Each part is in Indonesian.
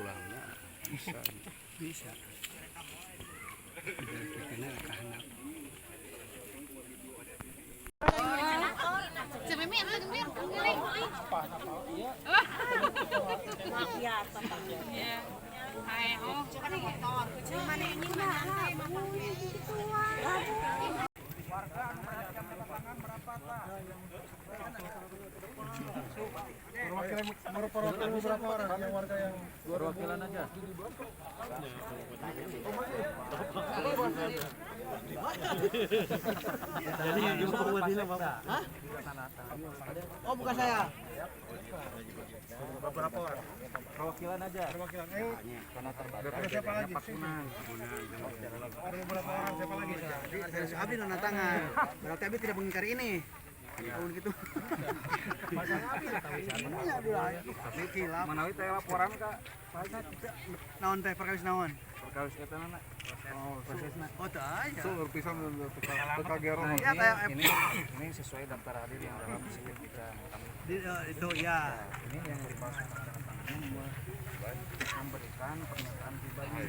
tulangnya bisa. Bisa. Karena kehendak. Perwakilan berapa orang yang warga yang Perwakilan aja. Jadi ibu perwakilan Bapak. Hah? Oh, bukan saya. beberapa orang? Perwakilan aja. Perwakilan. Karena terbatas. Ada siapa lagi? Ada beberapa orang siapa lagi? Abi nona tangan. Berarti Abi tidak mengingkari ini. Kalau gitu. Tapi kilap. Manawi teh laporan Kak. Naon teh perkawis naon? Perkawis eta na. Oh, prosesna. Oh, teh aja. Suruh pisan teka gero. Ya kayak Ini sesuai daftar hadir yang dalam sistem kita. itu ya. Ini yang dipasang memberikan pernyataan pribadi.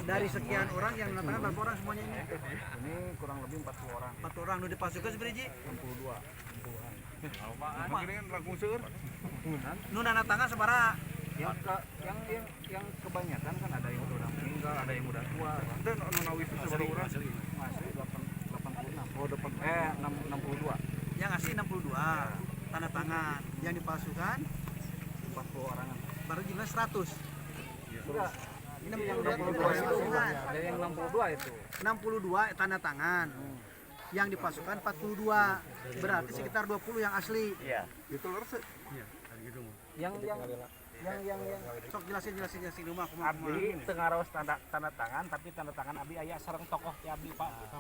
Dari sekian orang yang menandatangan berapa orang semuanya ini? Ini kurang lebih 40 orang. 4 orang udah dipasukan sebenarnya. 62. Ini kan langsung seur. Nu nana tangan sabara. Yang kebanyakan kan ada yang udah meninggal, ada yang udah tua. Dan nawi itu seberapa orang? Masih 86. Oh, 62. Yang asli 62. Tanda tangan. Yang dipalsukan 40 orang. baru jumlah 100. Enggak. Ini Yang 62 dipalsukan. Ada yang 62 itu. 62 tanda tangan. Yang dipalsukan 42. Berarti sekitar 20 yang asli. Iya. Itu lurus. Yang Sok jelasin rumah aku mau. Abi tengaros tanda tangan, tapi tanda tangan Abi aya sareng tokoh ti Abi Pak.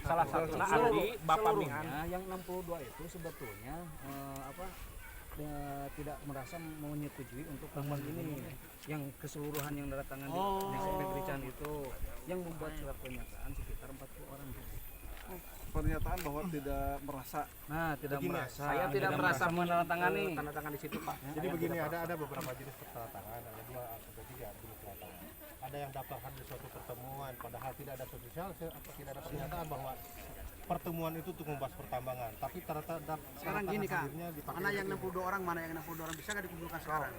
Salah satu Abi Bapak Mingan yang 62 itu sebetulnya tidak merasa menyetujui untuk tahapan ini. Yang keseluruhan yang tanda tangan di SMP Berican itu yang membuat surat pernyataan sekitar 40 orang. Pernyataan bahwa tidak merasa. Nah, tidak Begini, merasa. saya tidak merasa menandatangani tanda tangan di situ, Pak. Jadi begini, ada beberapa jenis tanda tangan, ada 2 atau 3 jenis tanda tangan. Ada yang daftarkan di suatu pertemuan, padahal tidak ada sosial, tidak ada pernyataan bahwa pertemuan itu untuk membahas pertambangan. Tapi tanda Sekarang gini Kak, mana yang 62 orang, mana yang 62 orang bisa nggak dikumpulkan sekarang?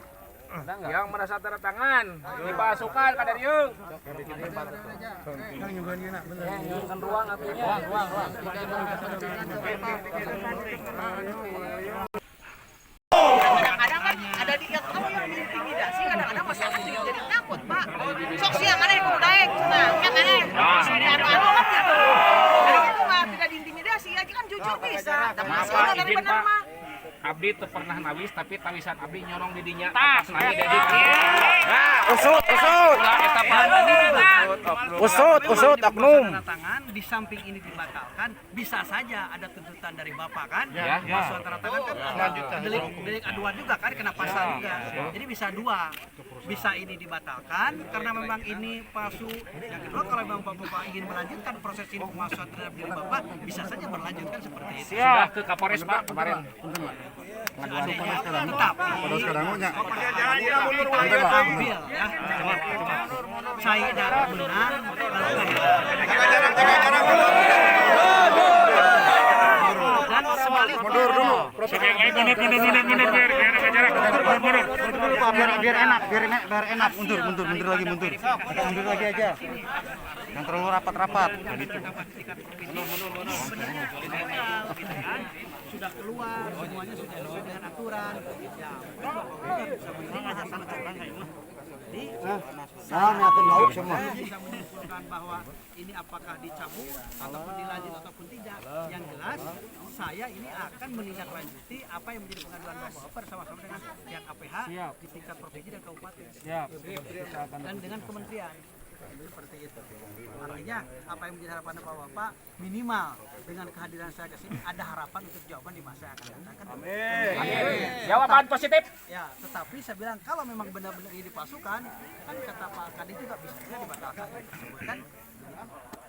Yang merasa tanda tangan dipasukan ka dari yeung. yang nyugan dia nak bener. Kan ruang atunya. Ruang. Kadang-kadang kan ada di yang kamu yang intimidasi, kadang-kadang masyarakat juga jadi takut, Pak. Sok sih yang mana yang naik, nah, kan mana? Anu kan gitu. Jadi itu mah tidak diintimidasi, ya kan jujur bisa. Tapi masalah dari benar mah. Abdi teu pernah nawis tapi tawisan abdi nyorong di dinya atas nabi dedi. Usut. Usut oknum. Tanda tangan di samping ini dibatalkan, bisa saja ada tuntutan dari Bapak kan? Ya. Pasal tanda tangan kan ada delik aduan juga kan, kena pasal juga. Jadi bisa 2. Bisa ini dibatalkan karena memang ini palsu. Yang kedua, kalau memang Bapak ingin melanjutkan proses ini pemasukan terhadap diri Bapak, bisa saja berlanjutkan seperti itu. Sudah ke Kapolres Pak kemarin. Tetapi kita ambil ya. Saya tidak benar dan sebaliknya Mundur dulu. Biar enak. Mundur lagi aja. Yang terlalu rapat-rapat. sudah keluar, semuanya sudah sesuai dengan aturan. Ya, bisa menilai sana orang kayak itu. Jadi, bisa menyimpulkan bahwa ini apakah dicabut ataupun dilanjut ataupun tidak. Yang jelas, saya ini akan menindaklanjuti apa yang menjadi pengaduan Bapak bersama-sama dengan pihak APH di tingkat provinsi dan kabupaten. Dan dengan kementerian. Seperti itu. Artinya apa yang menjadi harapan Bapak minimal dengan kehadiran saya ke sini ada harapan untuk jawaban di masa yang akan datang. Amin. Jawaban positif. Ya, tetapi saya bilang kalau memang benar-benar ini dipasukan, kan kata Pak Kadis juga bisa dibatalkan kan?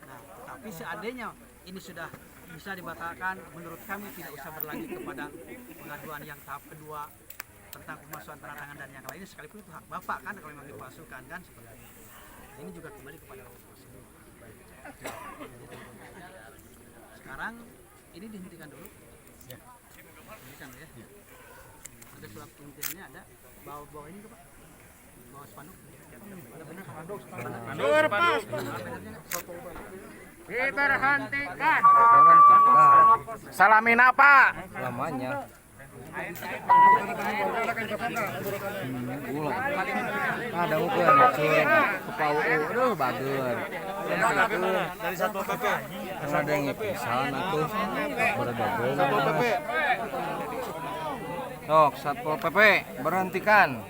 Nah, tapi seandainya ini sudah bisa dibatalkan, menurut kami tidak usah berlanjut kepada pengaduan yang tahap kedua tentang pemalsuan tanda tangan dan yang lainnya, sekalipun itu hak Bapak kan kalau memang dipalsukan kan seperti itu. Nah, ini juga kembali kepada Bapak prosedur. Sekarang ini dihentikan dulu. Hentikan ya. Ada surat penghentiannya, ada bawa ini ke Pak. Bawa spanduk. Ada benar spanduk. Diberhentikan. Salamin apa? Lamanya. Ada mungkin kepau aduh bagus. Dari Satpol PP. Ada yang ngepisan atuh. Beredobel. Satpol PP. Sok, Satpol PP berhentikan.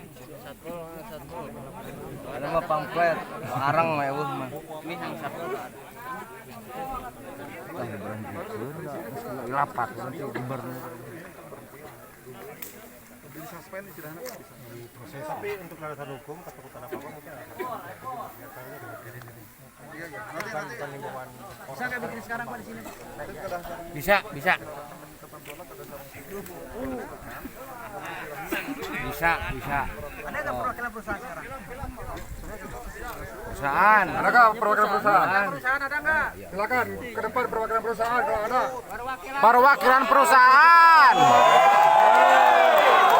Ada mah pamflet, arang mah eueuh mah. Ini yang Satpol. Tah berhentikeun lapat nanti gubernur. Tapi untuk landasan hukum ketakutan apa-apa mungkin bukan himbauan. Bisa nggak bikin sekarang Pak di sini? Bisa. Bisa. Ada nggak perwakilan perusahaan sekarang? Perusahaan. Adakah perwakilan perusahaan? Perusahaan ada nggak? Silakan ke depan perwakilan perusahaan kalau ada. Perwakilan perusahaan.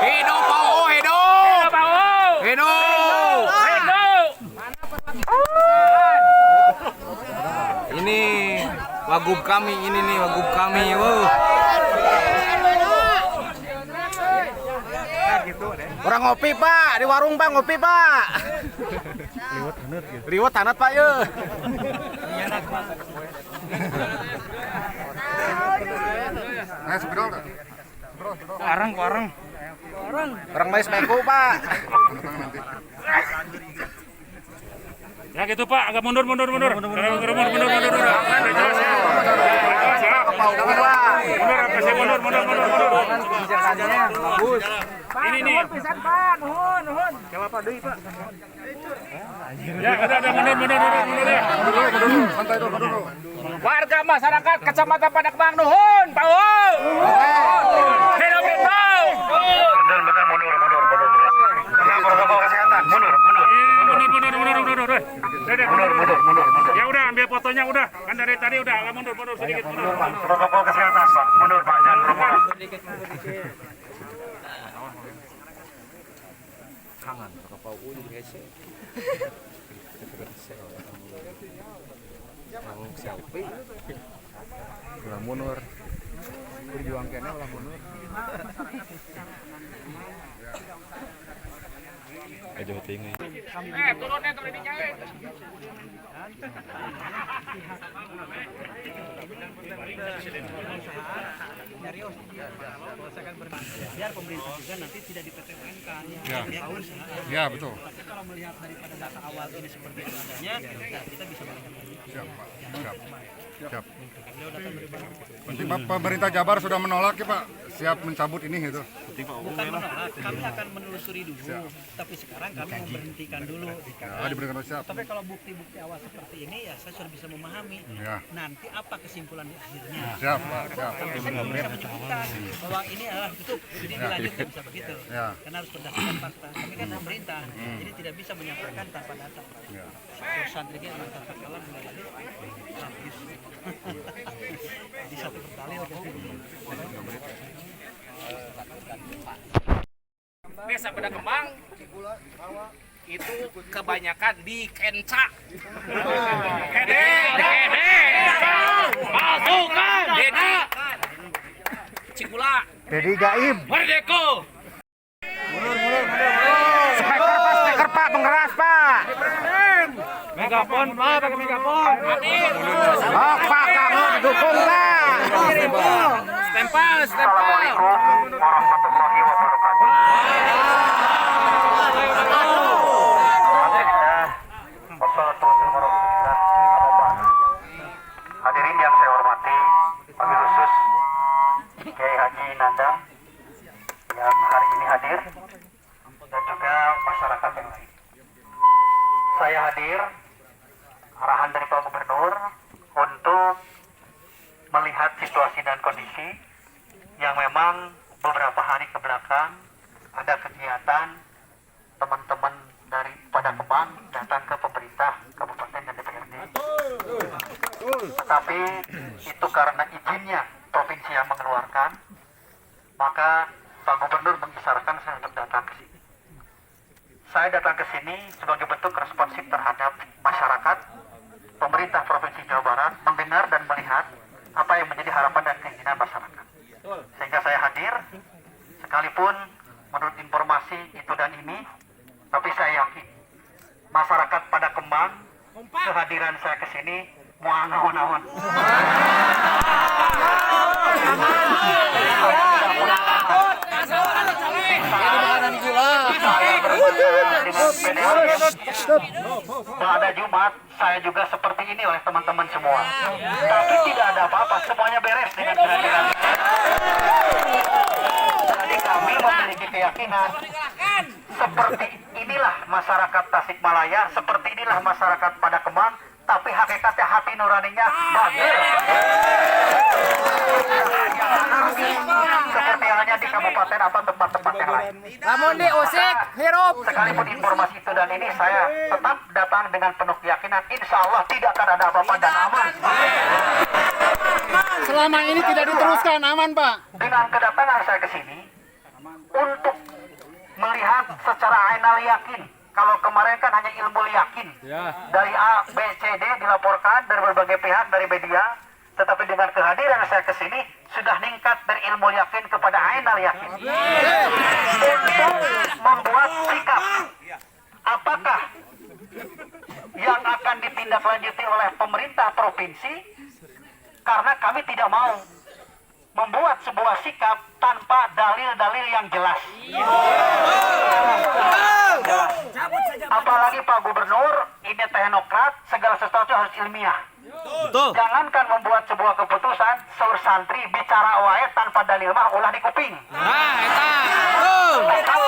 Hidup PAO, hidup. Ini wagub kami, ini nih wagub kami. Wow. Orang ngopi Pak, di warung Pak ngopi Pak. Liwat hanat Pak ye. Nah, sepedol tak? Warung. Orang mais meku Pak. Ya gitu Pak, agak mundur. Mundur. Jelas ya. Mundur, kasih mundur. Kebijakannya bagus. Ini nih. Pisan Pak, nuhun. Coba Pak deui Pak. Ya, udah mundur ya. Santai dulu. Warga masyarakat Kecamatan Padakbang nuhun, Pak. Hidup itu. Mundur. Protokol kesehatan. Mundur. Ya udah, ambil fotonya udah. Kan dari tadi udah, agak mundur sedikit. Protokol kesehatan, Pak. Mundur, Pak. Jangan bergerak. Kangen kepau guys. Yang selfie. Ulah mundur. Berjuang kene ulah mundur. Aja tinggi. Turunnya tuh ini nyai. Biar pemerintah juga nanti tidak dipertemukan. Ya, betul. Tapi kalau melihat daripada data awal ini seperti itu adanya, ya kita bisa melihat. Siap. Penting Pak, pemerintah Jabar sudah menolak ya Pak, siap mencabut ini gitu. Bukan menolak, kami akan menelusuri dulu. Tapi sekarang kami memberhentikan dulu. Ya, diberikan siap. Tapi kalau bukti-bukti awal seperti ini ya saya sudah bisa memahami. Ya. Nanti apa kesimpulan di akhirnya. Siap Pak, siap. Saya belum bisa menyebutkan bahwa ini adalah tutup, jadi dilanjut nggak bisa begitu. Ya. Karena harus berdasarkan fakta. Kami kan pemerintah, jadi tidak bisa menyampaikan tanpa data. Ya. Perusahaan ini akan terkalah mulai habis. Di satu berdalil Desa Padakbang itu kebanyakan di Kenca. Hede. Masukkan. Dedi. Cikula. Dedi gaib. Merdeko. Speaker Pak, pengeras Pak. Megapon, Pak, pakai megapon. Oh Pak, kamu didukung Pak. Stempel. Hadirin yang saya hormati, wabil khusus Kiai Haji Nandang yang hari ini hadir dan juga masyarakat yang lain. Saya hadir arahan dari Pak Gubernur untuk melihat situasi dan kondisi yang memang beberapa hari ke belakang ada kegiatan teman-teman dari pada Kemang datang ke pemerintah kabupaten dan DPRD. Tetapi itu karena izinnya provinsi yang mengeluarkan, maka Pak Gubernur mengisyaratkan saya untuk datang ke sini. Saya datang ke sini sebagai bentuk responsif terhadap masyarakat, pemerintah Provinsi Jawa Barat mendengar dan melihat apa yang menjadi harapan dan keinginan masyarakat. Sehingga saya hadir, sekalipun menurut informasi itu dan ini, tapi saya yakin masyarakat pada Kemang kehadiran saya ke sini mau ngawon-ngawon. Pada Jumat saya juga seperti ini oleh teman-teman semua. Tapi tidak ada apa-apa, semuanya beres dengan kehadiran. Jadi kami memiliki keyakinan seperti inilah masyarakat Tasikmalaya, seperti inilah masyarakat pada Kemang, tapi hakikatnya hati nuraninya bagus. Seperti halnya di kabupaten atau tempat-tempat yang lain. Namun diusik, hirup. Sekalipun informasi itu dan ini saya tetap datang dengan penuh keyakinan, insya Allah tidak akan ada apa-apa dan aman. Selama ini tidak diteruskan, aman Pak. Dengan kedatangan saya ke sini untuk melihat secara ainal yakin. Kalau kemarin kan hanya ilmu yakin. Dari A, B, C, D dilaporkan dari berbagai pihak, dari media. Tetapi dengan kehadiran saya ke sini sudah meningkat dari ilmu yakin kepada ainal yakin. Untuk membuat sikap apakah yang akan ditindaklanjuti oleh pemerintah provinsi, karena kami tidak mau membuat sebuah sikap tanpa dalil-dalil yang jelas. Apalagi Pak Gubernur ini teknokrat, segala sesuatu harus ilmiah. Jangankan membuat sebuah keputusan, seluruh santri bicara wae tanpa dalil mah ulah di kuping.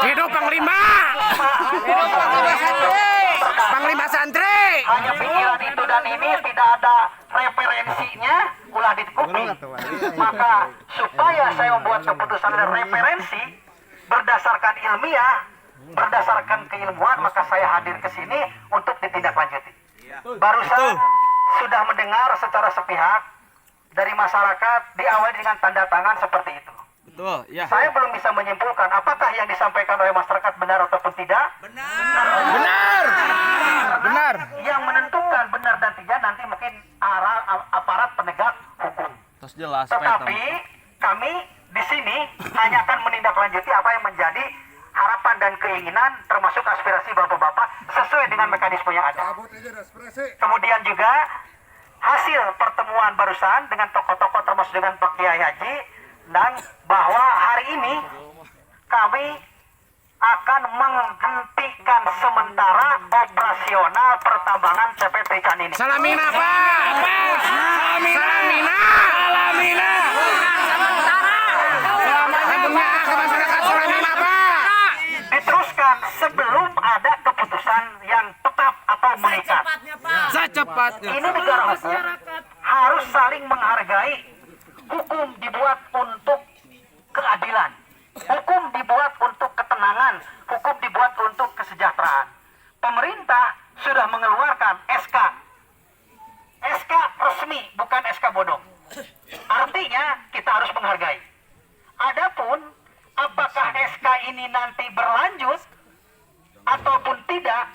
Hidup Panglima. Hidup Panglima santri. Panglima santri. Hanya pikiran itu dan ini tidak ada referensinya, ulah di kuping. Maka supaya saya membuat keputusan dan referensi berdasarkan ilmiah, berdasarkan keilmuan, maka saya hadir ke sini untuk ditindaklanjuti. Barusan sudah mendengar secara sepihak dari masyarakat diawali dengan tanda tangan seperti itu. Betul, ya. Saya belum bisa menyimpulkan apakah yang disampaikan oleh masyarakat benar ataupun tidak. Benar. Yang menentukan benar dan tidak nanti mungkin aparat penegak hukum. Terus jelas. Tetapi kami di sini hanya akan menindaklanjuti apa yang menjadi harapan dan keinginan termasuk aspirasi bapak-bapak sesuai dengan mekanisme yang ada. Kemudian juga hasil pertemuan barusan dengan tokoh-tokoh termasuk dengan Pak Kiai Haji, dan bahwa hari ini kami akan menghentikan sementara operasional pertambangan CP Trican ini. Salamina Pak. Salamina. Diteruskan sebelum ada keputusan yang tetap atau mengikat. Secepatnya. Ini negara hukum harus saling menghargai. Hukum dibuat untuk keadilan. Hukum dibuat untuk ketenangan. Hukum dibuat untuk kesejahteraan. Pemerintah sudah mengeluarkan SK. SK resmi, bukan SK bodong. Artinya kita harus menghargai. Adapun apakah SK ini nanti berlanjut ataupun tidak,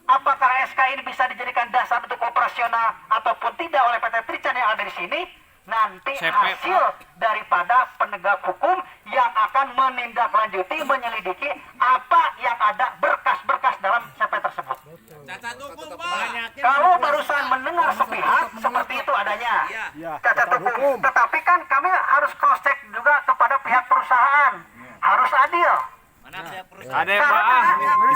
apakah SK ini bisa dijadikan dasar untuk operasional ataupun tidak oleh PT Trican yang ada di sini, nanti hasil daripada penegak hukum yang akan menindaklanjuti, menyelidiki apa yang ada berkas-berkas dalam CP tersebut. Kalau barusan mendengar sepihak seperti itu adanya cacat hukum, tetapi kan kami harus cross check juga kepada pihak perusahaan, harus adil. Ada Karena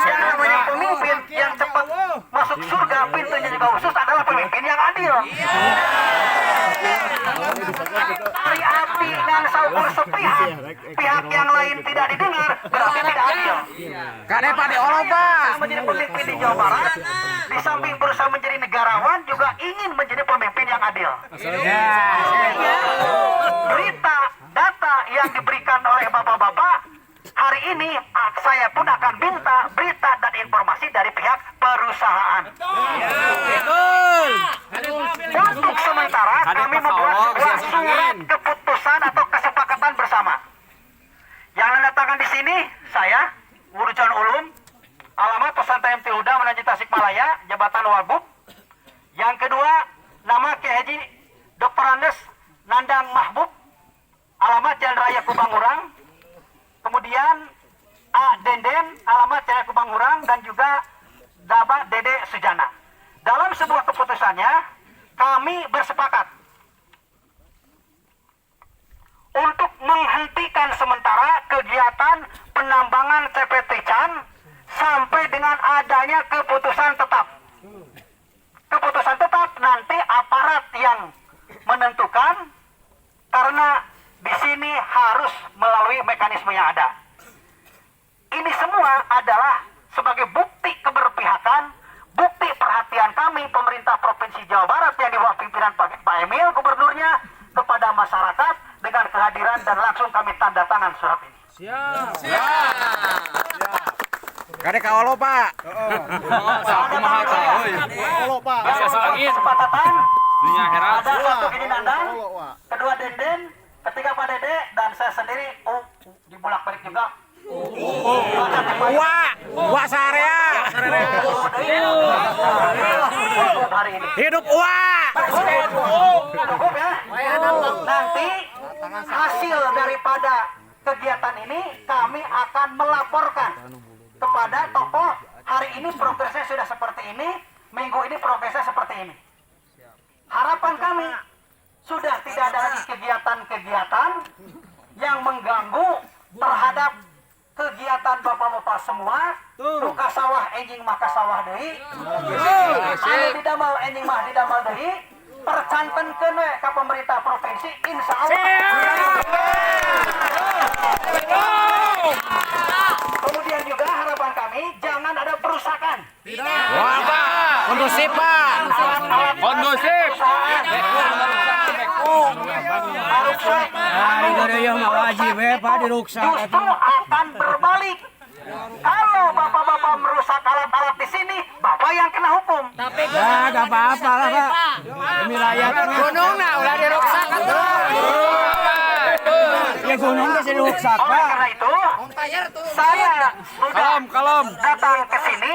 yang namanya pemimpin yang cepat masuk surga, pintunya juga khusus adalah pemimpin yang adil. Dari api dan saukur sepihak, pihak yang lain tidak didengar, berarti tidak adil. Kade pada Allah Pak. Menjadi pemimpin di Jawa Barat, di samping berusaha menjadi negarawan, juga ingin menjadi pemimpin yang adil. Berita, data yang diberikan oleh bapak-bapak hari ini saya pun akan minta berita dan informasi dari pihak perusahaan. Untuk sementara kami membuat sebuah surat keputusan atau kesepakatan bersama. Yang menandatangan di sini saya, Wurujan Ulum, alamat Pesantren MT Huda Menanjung Tasikmalaya, Jabatan Wagub. Yang kedua, nama Kiai Haji Dr. Andes Nandang Mahbub, alamat Jalan Raya Kubangurang. Kemudian A. Denden, alamat Jalan Raya Kubangurang, dan juga Daba Dede Sujana. Dalam sebuah keputusannya, kami bersepakat untuk menghentikan sementara kegiatan penambangan CPT Chan sampai dengan adanya keputusan tetap. Keputusan tetap nanti aparat yang menentukan, karena di sini harus melalui mekanisme yang ada. Ini semua adalah sebagai bukti keberpihakan, bukti perhatian kami pemerintah Provinsi Jawa Barat yang di bawah pimpinan Pak Emil gubernurnya kepada masyarakat dengan kehadiran dan langsung kami tanda tangan surat ini. Kade kawalo, Pak. Kesepakatan ada satu Gini Nandang, kedua Denden, ketiga Pak Dede, dan saya sendiri dibulak-balik juga. Wah Sarea. Hari ini. Hidup wah. Cukup ya. Nanti hasil daripada kegiatan ini kami akan melaporkan kepada tokoh. Hari ini progresnya sudah seperti ini, minggu ini progresnya seperti ini. Harapan kami sudah tidak ada lagi kegiatan-kegiatan yang mengganggu terhadap kegiatan bapak-bapak semua. Buka sawah enjing maka sawah deui. Anu didamel enjing mah didamel deui. Percantenkeun we ka pemerintah provinsi, insyaallah. Kemudian juga harapan kami jangan ada perusakan. Wah, Pak. Kondusif, Pak. Kondusif. Justru akan berbalik. Kalau bapak-bapak merusak alat-alat di sini, bapak yang kena hukum. Ya, gak apa-apa lah, Pak. Demi rakyat. Gunung nah, ulah diruksak. Ya gunung bisa diruksak, Oleh Pak. karena itu, saya sudah datang ke sini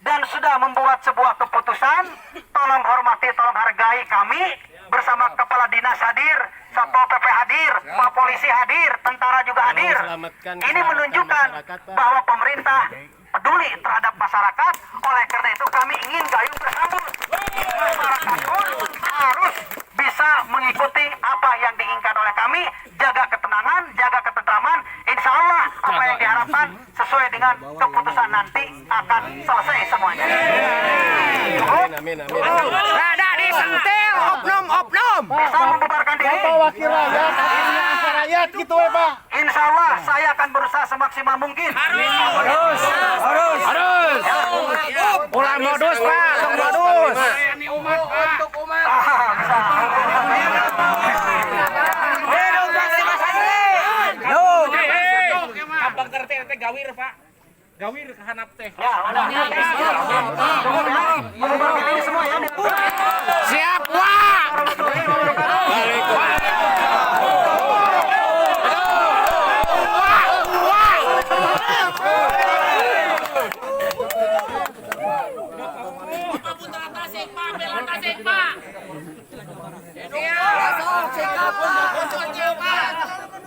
dan sudah membuat sebuah keputusan. Tolong hormati, tolong hargai kami bersama Kepala Dinas hadir, Satpol PP hadir, Pak Polisi hadir, tentara juga hadir. Ini menunjukkan bahwa pemerintah peduli terhadap masyarakat. Oleh karena itu kami ingin gayung bersambut. Masyarakat pun harus bisa mengikuti apa yang diinginkan oleh kami. Jaga ketenangan, jaga ketentraman. Insya Allah apa yang diharapkan sesuai dengan keputusan nanti akan selesai semuanya. Amin. Rada disentil, oknum. Bisa membubarkan diri. Wakil rakyat gitu ya Pak. Insya Allah saya akan berusaha semaksimal mungkin. Harus. Ulah modus, Pak. Modus. Untuk umat. Abang kerti gawir, Pak. Gawir ke hanap teh. Ya, udah. Cukup ya. Membubarkan diri semua ya. Siap, Pak. Balik.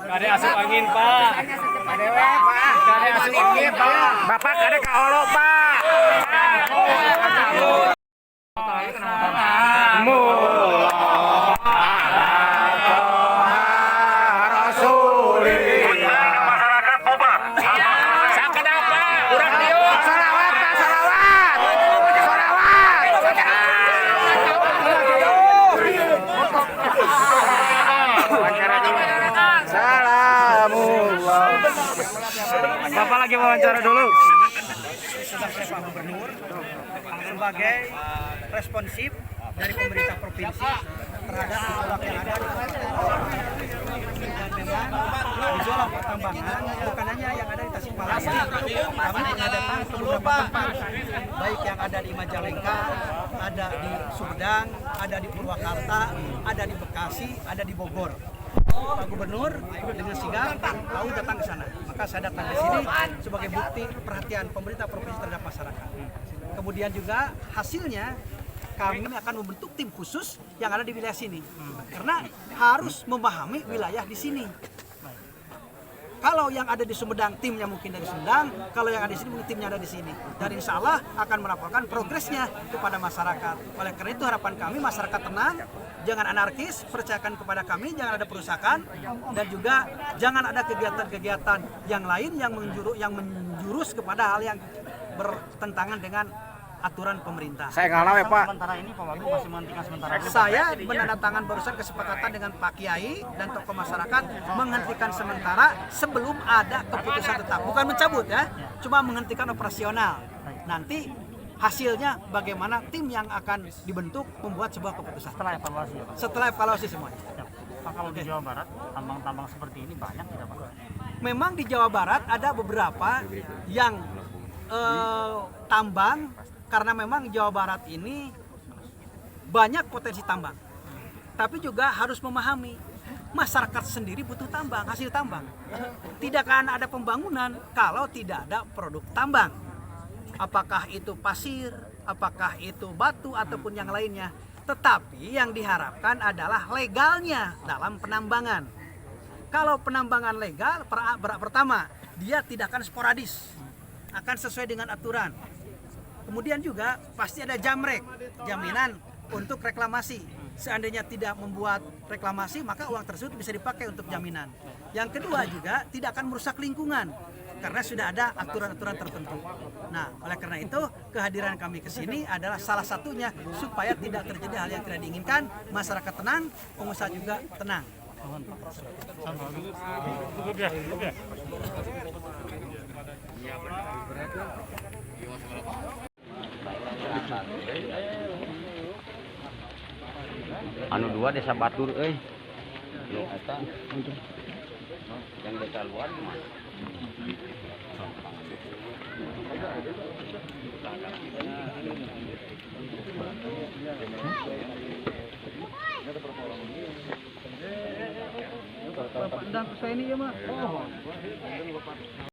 Kade asup angin, Pak. Kade asup angin, Pak. Bapak kade kaolo, Pak. Masyarakat bubar. Sakenapa? Urang diuk. Salawat. Salamullah. Bapak lagi wawancara dulu. Sudah saya Pak Gubernur sebagai responsif dari pemerintah provinsi terhadap gejolak yang ada di dan memang gejolak pertambangan bukan hanya yang ada di Tasikmalaya. Kami pernah datang ke beberapa tempat, baik yang ada di Majalengka, ada di Sumedang, ada di Purwakarta, ada di Bekasi, ada di Bogor. Pak Gubernur dengan sigap mau datang ke sana. Maka saya datang ke sini sebagai bukti perhatian pemerintah provinsi terhadap masyarakat. Kemudian juga hasilnya kami akan membentuk tim khusus yang ada di wilayah sini. Karena harus memahami wilayah di sini. Kalau yang ada di Sumedang, timnya mungkin dari Sumedang. Kalau yang ada di sini, mungkin timnya ada di sini. Dan insya Allah akan melaporkan progresnya kepada masyarakat. Oleh karena itu harapan kami masyarakat tenang, jangan anarkis, percayakan kepada kami, jangan ada perusakan, dan juga jangan ada kegiatan-kegiatan yang lain yang menjurus kepada hal yang bertentangan dengan aturan pemerintah. Saya ngalah ya Pak. Sementara ini Pak Wagub masih menghentikan sementara ini. Saya menandatangani barusan kesepakatan dengan Pak Kiai dan tokoh masyarakat menghentikan sementara sebelum ada keputusan tetap. Bukan mencabut ya, cuma menghentikan operasional. Nanti hasilnya bagaimana tim yang akan dibentuk membuat sebuah keputusan. Setelah evaluasi ya Pak. Setelah evaluasi semuanya. Pak, kalau di Jawa Barat tambang-tambang seperti ini banyak tidak Pak? Memang di Jawa Barat ada beberapa yang tambang, karena memang Jawa Barat ini banyak potensi tambang. Tapi juga harus memahami masyarakat sendiri butuh tambang, hasil tambang. Tidak akan ada pembangunan kalau tidak ada produk tambang. Apakah itu pasir, apakah itu batu ataupun yang lainnya. Tetapi yang diharapkan adalah legalnya dalam penambangan. Kalau penambangan legal, pertama dia tidak akan sporadis, akan sesuai dengan aturan. Kemudian juga pasti ada jamrek, jaminan untuk reklamasi. Seandainya tidak membuat reklamasi, maka uang tersebut bisa dipakai untuk jaminan. Yang kedua juga tidak akan merusak lingkungan, karena sudah ada aturan-aturan tertentu. Nah, oleh karena itu kehadiran kami ke sini adalah salah satunya supaya tidak terjadi hal yang tidak diinginkan, masyarakat tenang, pengusaha juga tenang. Anu dua desa Batur Lu eta yang desa luar mah. Bapak undang ke saya ini ya, Mas. Oh.